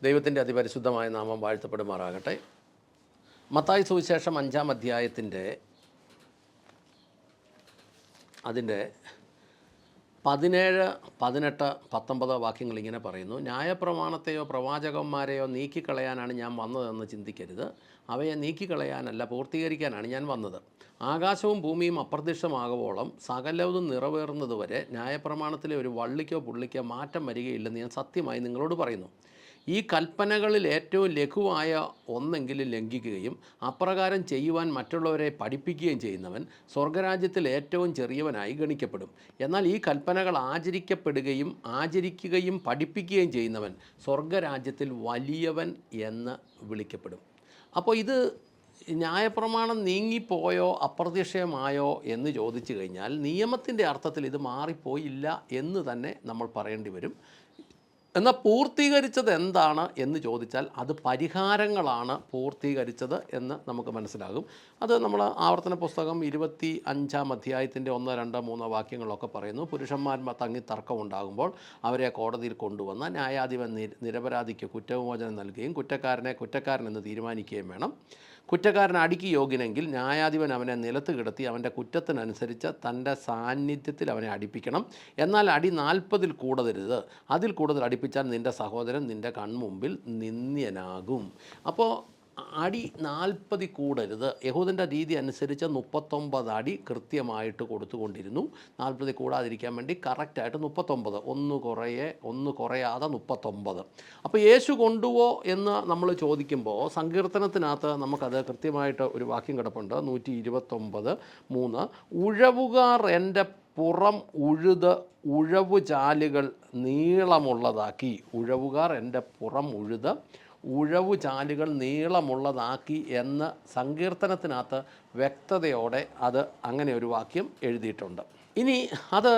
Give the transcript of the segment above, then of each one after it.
ദൈവത്തിൻ്റെ അതിപരിശുദ്ധമായ നാമം വാഴ്ത്തപ്പെടുമാറാകട്ടെ. മത്തായി സുവിശേഷം 5-ാം അധ്യായത്തിൻ്റെ അതിൻ്റെ 17, 18, 19 വാക്യങ്ങൾ ഇങ്ങനെ പറയുന്നു. ന്യായപ്രമാണത്തെയോ പ്രവാചകന്മാരെയോ നീക്കിക്കളയാനാണ് ഞാൻ വന്നതെന്ന് ചിന്തിക്കരുത്. അവയെ നീക്കിക്കളയാനല്ല, പൂർത്തീകരിക്കാനാണ് ഞാൻ വന്നത്. ആകാശവും ഭൂമിയും അപ്രത്യക്ഷമാകുവോളം സകലവും നിറവേറുന്നതുവരെ ന്യായപ്രമാണത്തിലെ ഒരു വള്ളിക്കോ പുള്ളിക്കോ മാറ്റം വരികയില്ലെന്ന് ഞാൻ സത്യമായി നിങ്ങളോട് പറയുന്നു. ഈ കൽപ്പനകളിൽ ഏറ്റവും ലഘുവായ ഒന്നെങ്കിലും ലംഘിക്കുകയും അപ്രകാരം ചെയ്യുവാൻ മറ്റുള്ളവരെ പഠിപ്പിക്കുകയും ചെയ്യുന്നവൻ സ്വർഗരാജ്യത്തിൽ ഏറ്റവും ചെറിയവനായി ഗണിക്കപ്പെടും. എന്നാൽ ഈ കൽപ്പനകൾ ആചരിക്കുകയും പഠിപ്പിക്കുകയും ചെയ്യുന്നവൻ സ്വർഗരാജ്യത്തിൽ വലിയവൻ എന്ന് വിളിക്കപ്പെടും. അപ്പോൾ ഇത് ന്യായപ്രമാണം നീങ്ങിപ്പോയോ അപ്രത്യക്ഷമായോ എന്ന് ചോദിച്ചു കഴിഞ്ഞാൽ നിയമത്തിൻ്റെ അർത്ഥത്തിൽ ഇത് മാറിപ്പോയില്ല എന്ന് തന്നെ നമ്മൾ പറയേണ്ടി വരും. എന്നാൽ പൂർത്തീകരിച്ചത് എന്താണ് എന്ന് ചോദിച്ചാൽ അത് പരിഹാരങ്ങളാണ് പൂർത്തീകരിച്ചത് എന്ന് നമുക്ക് മനസ്സിലാകും. അത് നമ്മൾ ആവർത്തന പുസ്തകം 25-ാം അധ്യായത്തിൻ്റെ 1, 2, 3 വാക്യങ്ങളൊക്കെ പറയുന്നു. പുരുഷന്മാർ തങ്ങി തർക്കമുണ്ടാകുമ്പോൾ അവരെ കോടതിയിൽ കൊണ്ടുവന്ന് ന്യായാധിപൻ നിരപരാധിക്ക് കുറ്റവിമോചനം നൽകുകയും കുറ്റക്കാരനെ കുറ്റക്കാരനെന്ന് തീരുമാനിക്കുകയും വേണം. കുറ്റക്കാരൻ അടിക്ക് യോഗ്യനെങ്കിൽ ന്യായാധിപൻ അവനെ നിലത്ത് കിടത്തി അവൻ്റെ കുറ്റത്തിനനുസരിച്ച് തൻ്റെ സാന്നിധ്യത്തിൽ അവനെ അടിപ്പിക്കണം. എന്നാൽ അടി 40-ൽ കൂടരുത്. അതിൽ കൂടുതൽ അടിപ്പിച്ചാൽ നിൻ്റെ സഹോദരൻ നിൻ്റെ കൺമുമ്പിൽ നിന്ദ്യനാകും. അപ്പോൾ അടി 40 കൂടരുത്. യഹൂദൻ്റെ രീതി അനുസരിച്ച് 39 അടി കൃത്യമായിട്ട് കൊടുത്തുകൊണ്ടിരുന്നു. 40 കൂടാതിരിക്കാൻ വേണ്ടി കറക്റ്റായിട്ട് 39, ഒന്ന് കുറയാതെ 39. അപ്പോൾ യേശു കൊണ്ടുപോ എന്ന് നമ്മൾ ചോദിക്കുമ്പോൾ സങ്കീർത്തനത്തിനകത്ത് നമുക്കത് കൃത്യമായിട്ട് ഒരു വാക്യം കിടപ്പുണ്ട്. 129:3 ഉഴവുകാർ എൻ്റെ പുറം ഉഴുത് ഉഴവുചാലുകൾ നീളമുള്ളതാക്കി. ഉഴവുകാർ എൻ്റെ പുറം ഉഴുത് ഉഴവുചാലുകൾ നീളമുള്ളതാക്കി എന്ന് സങ്കീർത്തനത്തിനകത്ത് വ്യക്തതയോടെ അത് അങ്ങനെ ഒരു വാക്യം എഴുതിയിട്ടുണ്ട്. ഇനി അത്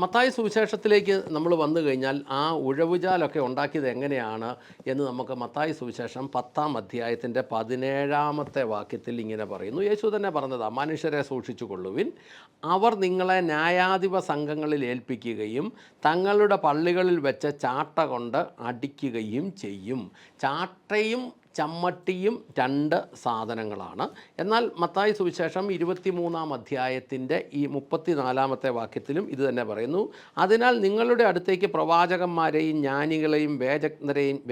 മത്തായി സുവിശേഷത്തിലേക്ക് നമ്മൾ വന്നു കഴിഞ്ഞാൽ ആ ഉഴവുചാലൊക്കെ ഉണ്ടാക്കിയത് എങ്ങനെയാണ് എന്ന് നമുക്ക് മത്തായി സുവിശേഷം 10-ാം അധ്യായത്തിൻ്റെ 17-ാമത്തെ വാക്യത്തിൽ ഇങ്ങനെ പറയുന്നു. യേശു തന്നെ പറഞ്ഞതാണ്, മനുഷ്യരെ സൂക്ഷിച്ചു കൊള്ളുവിൻ. അവർ നിങ്ങളെ ന്യായാധിപ സംഘങ്ങളിൽ ഏൽപ്പിക്കുകയും തങ്ങളുടെ പള്ളികളിൽ വെച്ച് ചാട്ട കൊണ്ട് അടിക്കുകയും ചെയ്യും. ചാട്ടയും ചമ്മട്ടിയും 2 സാധനങ്ങളാണ്. എന്നാൽ മത്തായി സുവിശേഷം 23-ാം അധ്യായത്തിൻ്റെ ഈ 34-ാമത്തെ വാക്യത്തിലും ഇത് തന്നെ പറയുന്നു. അതിനാൽ നിങ്ങളുടെ അടുത്തേക്ക് പ്രവാചകന്മാരെയും ജ്ഞാനികളെയും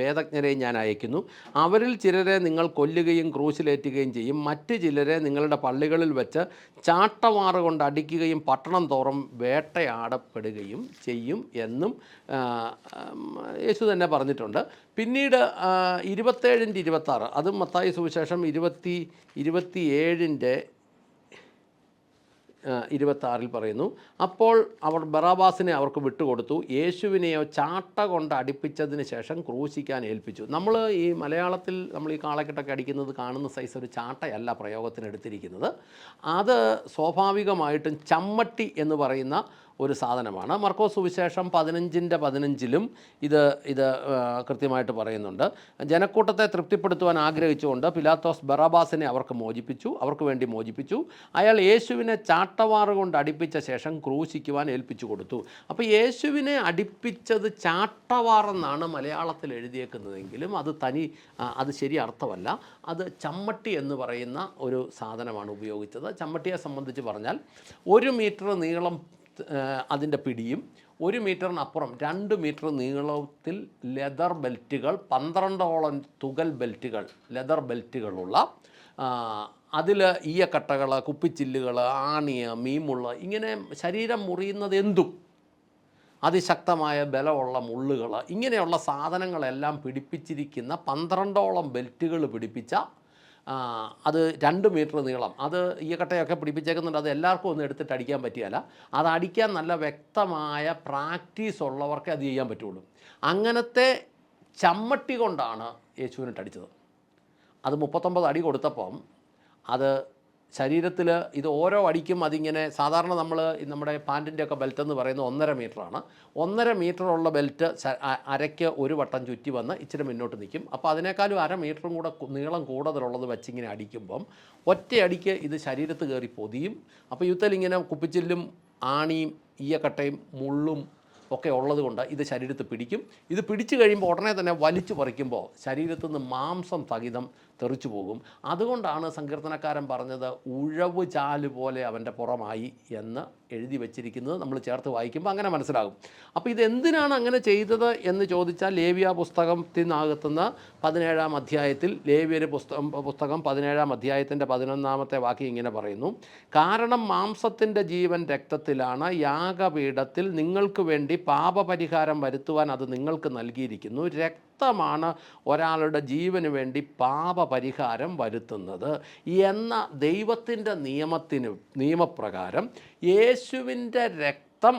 വേദജ്ഞരെയും ഞാൻ അയക്കുന്നു. അവരിൽ ചിലരെ നിങ്ങൾ കൊല്ലുകയും ക്രൂശിലേറ്റുകയും ചെയ്യും. മറ്റു ചിലരെ നിങ്ങളുടെ പള്ളികളിൽ വെച്ച് ചാട്ടവാറ് കൊണ്ട് അടിക്കുകയും പട്ടണം തോറും വേട്ടയാടപ്പെടുകയും ചെയ്യും എന്നും യേശു തന്നെ പറഞ്ഞിട്ടുണ്ട്. പിന്നീട് 27-26 അതും മത്തായി സുവിശേഷം 27-ൻ്റെ 26 പറയുന്നു. അപ്പോൾ അവർ ബറാബാസിനെ അവർക്ക് വിട്ടുകൊടുത്തു, യേശുവിനെയോ ചാട്ട കൊണ്ട് അടിപ്പിച്ചതിന് ശേഷം ക്രൂശിക്കാൻ ഏൽപ്പിച്ചു. നമ്മൾ ഈ മലയാളത്തിൽ നമ്മൾ ഈ കാളക്കെട്ടൊക്കെ അടിക്കുന്നത് കാണുന്ന സൈസ് ഒരു ചാട്ടയല്ല പ്രയോഗത്തിന് എടുത്തിരിക്കുന്നത്. അത് സ്വാഭാവികമായിട്ടും ചമ്മട്ടി എന്ന് പറയുന്ന ഒരു സാധനമാണ്. മർക്കോസ് സുവിശേഷം 15-15 ഇത് കൃത്യമായിട്ട് പറയുന്നുണ്ട്. ജനക്കൂട്ടത്തെ തൃപ്തിപ്പെടുത്തുവാൻ ആഗ്രഹിച്ചുകൊണ്ട് പിലാത്തോസ് ബറാബാസിനെ അവർക്ക് വേണ്ടി മോചിപ്പിച്ചു. അയാൾ യേശുവിനെ ചാട്ടവാറ് കൊണ്ട് അടിപ്പിച്ച ശേഷം ക്രൂശിക്കുവാൻ ഏൽപ്പിച്ചു കൊടുത്തു. അപ്പോൾ യേശുവിനെ അടിപ്പിച്ചത് ചാട്ടവാറെന്നാണ് മലയാളത്തിൽ എഴുതിയേക്കുന്നതെങ്കിലും അത് ശരി അർത്ഥമല്ല. അത് ചമ്മട്ടി എന്ന് പറയുന്ന ഒരു സാധനമാണ് ഉപയോഗിച്ചത്. ചമ്മട്ടിയെ സംബന്ധിച്ച് പറഞ്ഞാൽ 1 മീറ്റർ നീളം അതിൻ്റെ പിടിയും 1 മീറ്ററിനപ്പുറം 2 മീറ്റർ നീളത്തിൽ ലെതർ ബെൽറ്റുകൾ, 12ഓളം തുകൽ ബെൽറ്റുകൾ, ലെതർ ബെൽറ്റുകളുള്ള, അതിൽ ഈയക്കട്ടകൾ, കുപ്പിച്ചില്ലുകൾ, ആണിയ, മീമുള്ള, ഇങ്ങനെ ശരീരം മുറിയുന്നത് എന്തും, അതിശക്തമായ ബലമുള്ള മുള്ളുകൾ, ഇങ്ങനെയുള്ള സാധനങ്ങളെല്ലാം പിടിപ്പിച്ചിരിക്കുന്ന 12ഓളം ബെൽറ്റുകൾ പിടിപ്പിച്ച, അത് 2 മീറ്റർ നീളം, അത് ഈയക്കട്ടയൊക്കെ പിടിപ്പിച്ചേക്കുന്നുണ്ട്. അത് എല്ലാവർക്കും ഒന്നും എടുത്തിട്ട് അടിക്കാൻ പറ്റിയല്ല. അത് അടിക്കാൻ നല്ല വ്യക്തമായ പ്രാക്ടീസ് ഉള്ളവർക്കേ അത് ചെയ്യാൻ പറ്റുള്ളൂ. അങ്ങനത്തെ ചമ്മട്ടി കൊണ്ടാണ് യേശുവിനിട്ട് അടിച്ചത്. അത് 39 അടി കൊടുത്തപ്പം അത് ശരീരത്തിൽ ഇത് ഓരോ അടിക്കും അതിങ്ങനെ, സാധാരണ നമ്മുടെ പാൻറ്റിൻ്റെയൊക്കെ ബെൽറ്റ് എന്ന് പറയുന്നത് 1.5 മീറ്ററാണ്. 1.5 മീറ്ററുള്ള ബെൽറ്റ് അരയ്ക്ക് ഒരു വട്ടം ചുറ്റി വന്ന് ഇച്ചിരി മുന്നോട്ട് നിൽക്കും. അപ്പോൾ അതിനേക്കാളും 1/2 മീറ്ററും കൂടെ നീളം കൂടുതലുള്ളത് വെച്ചിങ്ങനെ അടിക്കുമ്പം ഒറ്റയടിക്ക് ഇത് ശരീരത്ത് കയറി പൊതിയും. അപ്പോൾ യുദ്ധത്തിൽ ഇങ്ങനെ കുപ്പിച്ചില്ലും ആണിയും ഈയക്കട്ടയും മുള്ളും ഒക്കെ ഉള്ളതുകൊണ്ട് ഇത് ശരീരത്തിൽ പിടിക്കും. ഇത് പിടിച്ചു കഴിയുമ്പോൾ ഉടനെ തന്നെ വലിച്ചു പറിക്കുമ്പോൾ ശരീരത്തിൽ നിന്ന് മാംസം സഹിതം തെറിച്ചു പോകും. അതുകൊണ്ടാണ് സങ്കീർത്തനക്കാരൻ പറഞ്ഞത് ഉഴവ് ചാല് പോലെ അവൻ്റെ പുറമായി എന്ന് എഴുതി വച്ചിരിക്കുന്നത്. നമ്മൾ ചേർത്ത് വായിക്കുമ്പോൾ അങ്ങനെ മനസ്സിലാകും. അപ്പോൾ ഇതെന്തിനാണ് അങ്ങനെ ചെയ്തത് എന്ന് ചോദിച്ചാൽ ലേവ്യ പുസ്തകത്തിനകത്തുനിന്ന് 17-ാം അധ്യായത്തിൽ ലേവ്യര് പുസ്തകം 17-ാം അധ്യായത്തിൻ്റെ 11-ാമത്തെ വാക്യം ഇങ്ങനെ പറയുന്നു: കാരണം മാംസത്തിൻ്റെ ജീവൻ രക്തത്തിലാണ്, യാഗപീഠത്തിൽ നിങ്ങൾക്ക് വേണ്ടി പാപപരിഹാരം വരുത്തുവാൻ അത് നിങ്ങൾക്ക് നൽകിയിരിക്കുന്നു. രക്തമാണ് ഒരാളുടെ ജീവന് വേണ്ടി പാപപരിഹാരം വരുത്തുന്നത് എന്ന ദൈവത്തിൻ്റെ നിയമപ്രകാരം യേശുവിൻ്റെ രക്തം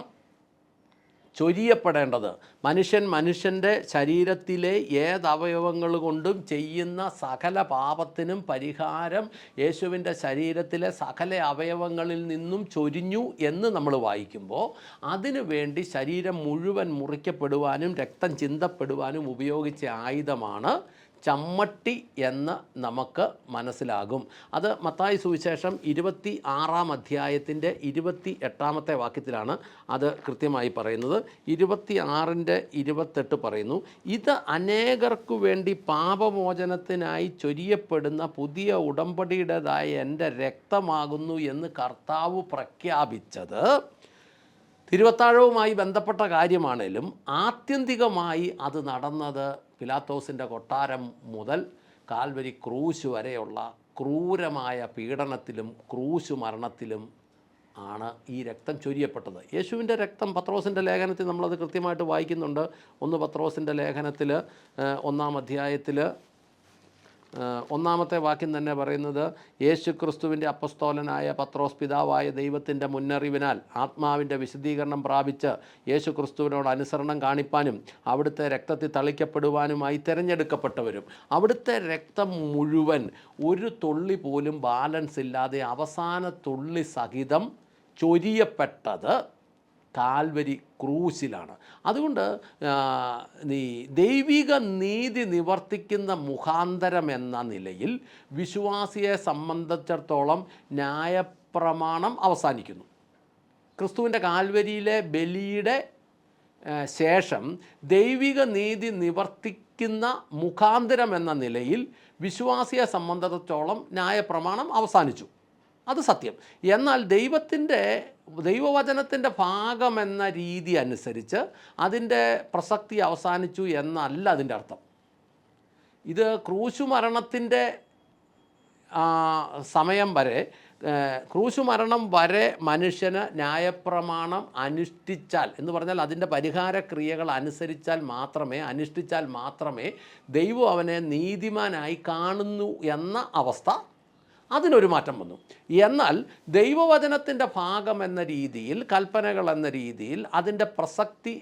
ചൊരിയപ്പെടേണ്ടത് മനുഷ്യൻ്റെ ശരീരത്തിലെ ഏതവയവങ്ങൾ കൊണ്ടും ചെയ്യുന്ന സകല പാപത്തിനും പരിഹാരം യേശുവിൻ്റെ ശരീരത്തിലെ സകല അവയവങ്ങളിൽ നിന്നും ചൊരിഞ്ഞു എന്ന് നമ്മൾ വായിക്കുമ്പോൾ അതിനു വേണ്ടി ശരീരം മുഴുവൻ മുറിക്കപ്പെടുവാനും രക്തം ചിന്തപ്പെടുവാനും ഉപയോഗിച്ച ആയുധമാണ് ചമ്മട്ടി എന്ന് നമുക്ക് മനസ്സിലാകും. അത് മത്തായി സുവിശേഷം 26-ാം അധ്യായത്തിൻ്റെ 28-ാമത്തെ വാക്യത്തിലാണ് അത് കൃത്യമായി പറയുന്നത്. 26-ന്റെ 28 പറയുന്നു: ഇത് അനേകർക്കു വേണ്ടി പാപമോചനത്തിനായി ചൊരിയപ്പെടുന്ന പുതിയ ഉടമ്പടിയുടേതായ എൻ്റെ രക്തമാകുന്നു എന്ന് കർത്താവ് പ്രഖ്യാപിച്ചത് തിരുവത്താഴവുമായി ബന്ധപ്പെട്ട കാര്യമാണേലും ആത്യന്തികമായി അത് നടന്നത് പിലാത്തോസിൻ്റെ കൊട്ടാരം മുതൽ കാൽവരി ക്രൂശ് വരെയുള്ള ക്രൂരമായ പീഡനത്തിലും ക്രൂശ് മരണത്തിലും ആണ് ഈ രക്തം ചൊരിയപ്പെട്ടത്. യേശുവിൻ്റെ രക്തം പത്രോസിൻ്റെ ലേഖനത്തിൽ നമ്മളത് കൃത്യമായിട്ട് വായിക്കുന്നുണ്ട്. 1 പത്രോസിൻ്റെ ലേഖനത്തിൽ 1-ാം അധ്യായത്തിൽ 1-ാമത്തെ വാക്യം തന്നെ പറയുന്നത്: യേശു ക്രിസ്തുവിൻ്റെ അപ്പസ്തോലനായ പത്രോസ് പിതാവായ ദൈവത്തിൻ്റെ മുന്നറിവിനാൽ ആത്മാവിൻ്റെ വിശദീകരണം പ്രാപിച്ച് യേശു ക്രിസ്തുവിനോട് അനുസരണം കാണിപ്പാനും അവിടുത്തെ രക്തത്തിൽ തളിക്കപ്പെടുവാനുമായി തിരഞ്ഞെടുക്കപ്പെട്ടവരും. അവിടുത്തെ രക്തം മുഴുവൻ ഒരു തുള്ളി പോലും ബാലൻസ് ഇല്ലാതെ അവസാന തുള്ളി സഹിതം ചൊരിയപ്പെട്ടത് കാൽവരി ക്രൂശിലാണ്. അതുകൊണ്ട് ദൈവിക നീതി നിവർത്തിക്കുന്ന മുഖാന്തരം എന്ന നിലയിൽ വിശ്വാസിയെ സംബന്ധിച്ചിടത്തോളം ന്യായപ്രമാണം അവസാനിക്കുന്നു. ക്രിസ്തുവിൻ്റെ കാൽവരിയിലെ ബലിയുടെ ശേഷം ദൈവിക നീതി നിവർത്തിക്കുന്ന മുഖാന്തരം എന്ന നിലയിൽ വിശ്വാസിയെ സംബന്ധിച്ചിടത്തോളം ന്യായപ്രമാണം അവസാനിച്ചു. അത് സത്യം. എന്നാൽ ദൈവവചനത്തിൻ്റെ ഭാഗമെന്ന രീതി അനുസരിച്ച് അതിൻ്റെ പ്രസക്തി അവസാനിച്ചു എന്നല്ല അതിൻ്റെ അർത്ഥം. ഇത് ക്രൂശുമരണത്തിൻ്റെ സമയം വരെ, ക്രൂശുമരണം വരെ മനുഷ്യന് ന്യായപ്രമാണം അനുഷ്ഠിച്ചാൽ എന്ന് പറഞ്ഞാൽ അതിൻ്റെ പരിഹാരക്രിയകൾ അനുഷ്ഠിച്ചാൽ മാത്രമേ ദൈവം അവനെ നീതിമാനായി കാണുന്നു എന്ന അവസ്ഥ, അതിനൊരു മാറ്റം വന്നു. എന്നാൽ ദൈവവചനത്തിൻ്റെ ഭാഗം എന്ന രീതിയിൽ, കൽപ്പനകൾ എന്ന രീതിയിൽ അതിൻ്റെ പ്രസക്തി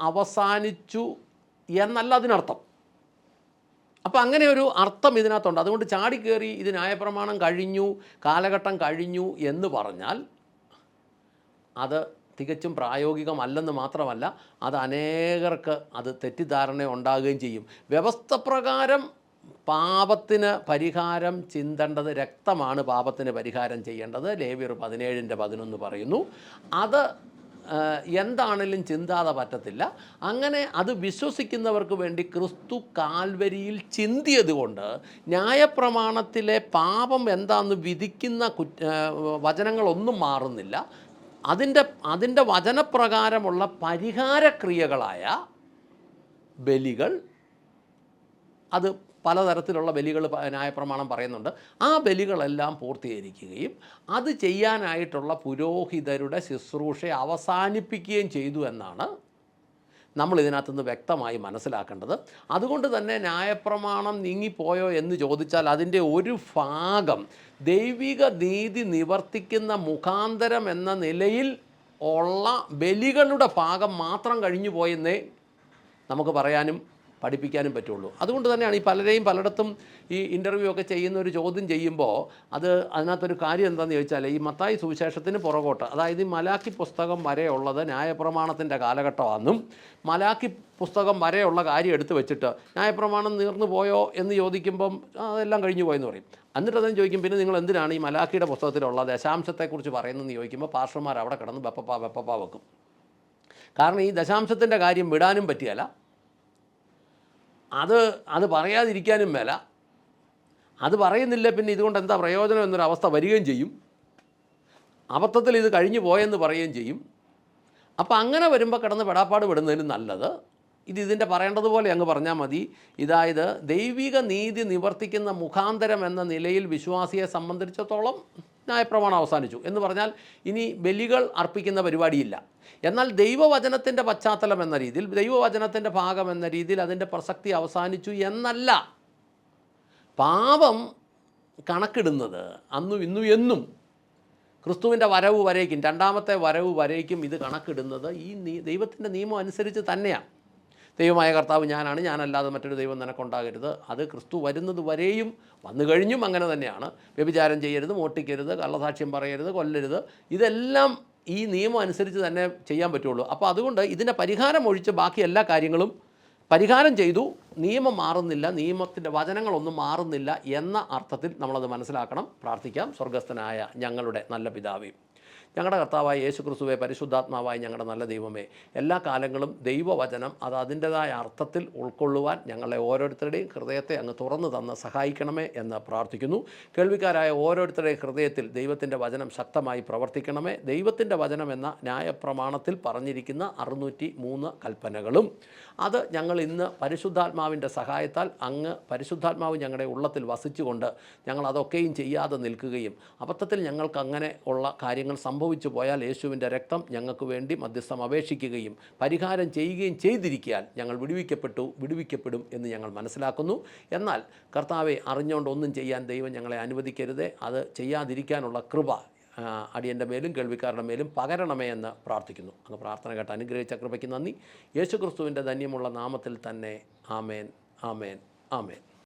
അവസാനിച്ചു എന്നല്ല അതിനർത്ഥം. അപ്പോൾ അങ്ങനെ ഒരു അർത്ഥം ഇതിനകത്തുണ്ട്. അതുകൊണ്ട് ചാടിക്കയറി ഇത് ന്യായപ്രമാണം കഴിഞ്ഞു, കാലഘട്ടം കഴിഞ്ഞു എന്ന് പറഞ്ഞാൽ അത് തികച്ചും പ്രായോഗികമല്ലെന്ന് മാത്രമല്ല, അത് അനേകർക്ക് അത് തെറ്റിദ്ധാരണ ഉണ്ടാകുകയും ചെയ്യും. വ്യവസ്ഥ പ്രകാരം പാപത്തിന് പരിഹാരം ചിന്തേണ്ടത് രക്തമാണ്. പാപത്തിന് പരിഹാരം ചെയ്യേണ്ടത് ലേവ്യർ 17:11 പറയുന്നു. അത് എന്താണെങ്കിലും ചിന്താതെ പറ്റത്തില്ല. അങ്ങനെ അത് വിശ്വസിക്കുന്നവർക്ക് വേണ്ടി ക്രിസ്തു കാൽവരിയിൽ ചിന്തിയത് കൊണ്ട് ന്യായപ്രമാണത്തിലെ പാപം എന്താണെന്ന് വിധിക്കുന്ന വചനങ്ങളൊന്നും മാറുന്നില്ല. അതിൻ്റെ വചനപ്രകാരമുള്ള പരിഹാരക്രിയകളായ ബലികൾ, അത് പലതരത്തിലുള്ള ബലികൾ ന്യായപ്രമാണം പറയുന്നുണ്ട്. ആ ബലികളെല്ലാം പൂർത്തീകരിക്കുകയും അത് ചെയ്യാനായിട്ടുള്ള പുരോഹിതരുടെ ശുശ്രൂഷ അവസാനിപ്പിക്കുകയും ചെയ്തു എന്നാണ് നമ്മൾ ഇതിനകത്തുനിന്ന് വ്യക്തമായി മനസ്സിലാക്കേണ്ടത്. അതുകൊണ്ട് തന്നെ ന്യായപ്രമാണം നീങ്ങിപ്പോയോ എന്ന് ചോദിച്ചാൽ അതിൻ്റെ ഒരു ഭാഗം ദൈവിക നീതി നിവർത്തിക്കുന്ന മുഖാന്തരം എന്ന നിലയിൽ ഉള്ള ബലികളുടെ ഭാഗം മാത്രം കഴിഞ്ഞു പോയെന്നേ നമുക്ക് പറയാനും പഠിപ്പിക്കാനും പറ്റുള്ളൂ. അതുകൊണ്ട് തന്നെയാണ് ഈ പലയിടത്തും ഈ ഇൻ്റർവ്യൂ ഒക്കെ ചെയ്യുന്ന ഒരു ചോദ്യം ചെയ്യുമ്പോൾ അതിനകത്തൊരു കാര്യം എന്താണെന്ന് ചോദിച്ചാൽ, ഈ മത്തായി സുവിശേഷത്തിന് പുറകോട്ട്, അതായത് ഈ മലാക്കി പുസ്തകം വരെയുള്ളത് ന്യായപ്രമാണത്തിൻ്റെ കാലഘട്ടമാണെന്നും മലാക്കി പുസ്തകം വരെയുള്ള കാര്യം എടുത്തു വെച്ചിട്ട് ന്യായപ്രമാണം നീർന്നു പോയോ എന്ന് ചോദിക്കുമ്പം അതെല്ലാം കഴിഞ്ഞു പോയെന്ന് പറയും. എന്നിട്ട് അതും ചോദിക്കും, പിന്നെ നിങ്ങൾ എന്തിനാണ് ഈ മലാക്കിയുടെ പുസ്തകത്തിലുള്ള ദശാംശത്തെക്കുറിച്ച് പറയുന്നതെന്ന് ചോദിക്കുമ്പോൾ പാസ്റ്റർമാർ അവിടെ കിടന്ന് വെപ്പപ്പാ വെക്കും. കാരണം ഈ ദശാംശത്തിൻ്റെ കാര്യം വിടാനും പറ്റിയല്ല, അത് പറയാതിരിക്കാനും മേല. അത് പറയുന്നില്ല പിന്നെ ഇതുകൊണ്ട് എന്താ പ്രയോജനം എന്നൊരവസ്ഥ വരികയും ചെയ്യും. അബദ്ധത്തിൽ ഇത് കഴിഞ്ഞു പോയെന്ന് പറയുകയും ചെയ്യും. അപ്പോൾ അങ്ങനെ വരുമ്പോൾ കിടന്ന് പെടാപ്പാട് വിടുന്നതിന് നല്ലത് ഇതിൻ്റെ പറയേണ്ടതുപോലെ അങ്ങ് പറഞ്ഞാൽ മതി. ഇതായത് ദൈവിക നീതി നിവർത്തിക്കുന്ന മുഖാന്തരം എന്ന നിലയിൽ വിശ്വാസിയെ സംബന്ധിച്ചിടത്തോളം ന്യായപ്രമാണം അവസാനിച്ചു എന്ന് പറഞ്ഞാൽ ഇനി ബലികൾ അർപ്പിക്കുന്ന പരിപാടിയില്ല. എന്നാൽ ദൈവവചനത്തിൻ്റെ പശ്ചാത്തലം എന്ന രീതിയിൽ, ദൈവവചനത്തിൻ്റെ ഭാഗം എന്ന രീതിയിൽ അതിൻ്റെ പ്രസക്തി അവസാനിച്ചു എന്നല്ല. പാപം കണക്കിടുന്നത് അന്നും ഇന്നും എന്നും ക്രിസ്തുവിൻ്റെ വരവ് വരേക്കും, രണ്ടാമത്തെ വരവ് വരേക്കും ഇത് കണക്കിടുന്നത് ഈ ദൈവത്തിൻ്റെ നിയമം അനുസരിച്ച് തന്നെയാണ്. ദൈവമായ കർത്താവ് ഞാനാണ്, ഞാനല്ലാതെ മറ്റൊരു ദൈവം നിനക്കുണ്ടാകരുത്. അത് ക്രിസ്തു വരുന്നത് വരെയും വന്നു കഴിഞ്ഞും അങ്ങനെ തന്നെയാണ്. വ്യഭിചാരം ചെയ്യരുത്, മോഷ്ടിക്കരുത്, കള്ളസാക്ഷ്യം പറയരുത്, കൊല്ലരുത്, ഇതെല്ലാം ഈ നിയമം അനുസരിച്ച് തന്നെ ചെയ്യാൻ പറ്റുള്ളൂ. അപ്പോൾ അതുകൊണ്ട് ഇതിൻ്റെ പരിഹാരം ഒഴിച്ച് ബാക്കി എല്ലാ കാര്യങ്ങളും പരിഹാരം ചെയ്തു. നിയമം മാറുന്നില്ല, നിയമത്തിൻ്റെ വചനങ്ങളൊന്നും മാറുന്നില്ല എന്ന അർത്ഥത്തിൽ നമ്മളത് മനസ്സിലാക്കണം. പ്രാർത്ഥിക്കാം. സ്വർഗസ്ഥനായ ഞങ്ങളുടെ നല്ല പിതാവേ, ഞങ്ങളുടെ കർത്താവായ യേശു ക്രിസ്തുവേ, പരിശുദ്ധാത്മാവായ ഞങ്ങളുടെ നല്ല ദൈവമേ, എല്ലാ കാലങ്ങളും ദൈവവചനം അത് അതിൻ്റെതായ അർത്ഥത്തിൽ ഉൾക്കൊള്ളുവാൻ ഞങ്ങളെ ഓരോരുത്തരുടെയും ഹൃദയത്തെ അങ്ങ് തുറന്നു തന്ന് സഹായിക്കണമേ എന്ന് പ്രാർത്ഥിക്കുന്നു. കേൾവിക്കാരായ ഓരോരുത്തരുടെയും ഹൃദയത്തിൽ ദൈവത്തിൻ്റെ വചനം ശക്തമായി പ്രവർത്തിക്കണമേ. ദൈവത്തിൻ്റെ വചനം എന്ന ന്യായപ്രമാണത്തിൽ പറഞ്ഞിരിക്കുന്ന 603 കൽപ്പനകളും അത് ഞങ്ങൾ ഇന്ന് പരിശുദ്ധാത്മാവിൻ്റെ സഹായത്താൽ അങ്ങ് പരിശുദ്ധാത്മാവ് ഞങ്ങളുടെ ഉള്ളത്തിൽ വസിച്ചുകൊണ്ട് ഞങ്ങൾ അതൊക്കെയും ചെയ്യാതെ നിൽക്കുകയും അബദ്ധത്തിൽ ഞങ്ങൾക്ക് അങ്ങനെ ഉള്ള കാര്യങ്ങൾ സംഭവിച്ചു പോയാൽ യേശുവിൻ്റെ രക്തം ഞങ്ങൾക്ക് വേണ്ടി മധ്യസ്ഥം അപേക്ഷിക്കുകയും പരിഹാരം ചെയ്യുകയും ചെയ്തിരിക്കാൻ ഞങ്ങൾ വിടുവിക്കപ്പെടും എന്ന് ഞങ്ങൾ മനസ്സിലാക്കുന്നു. എന്നാൽ കർത്താവെ, അറിഞ്ഞുകൊണ്ട് ഒന്നും ചെയ്യാൻ ദൈവം ഞങ്ങളെ അനുവദിക്കരുതേ. അത് ചെയ്യാതിരിക്കാനുള്ള കൃപ അടിയൻ്റെ മേലും കേൾവിക്കാരുടെ മേലും പകരണമേ എന്ന് പ്രാർത്ഥിക്കുന്നു. അങ്ങ് പ്രാർത്ഥന കേട്ട് അനുഗ്രഹിച്ച കൃപയ്ക്ക് നന്ദി. യേശു ക്രിസ്തുവിൻ്റെ ധന്യമുള്ള നാമത്തിൽ തന്നെ. ആമേൻ, ആമേൻ, ആമേൻ.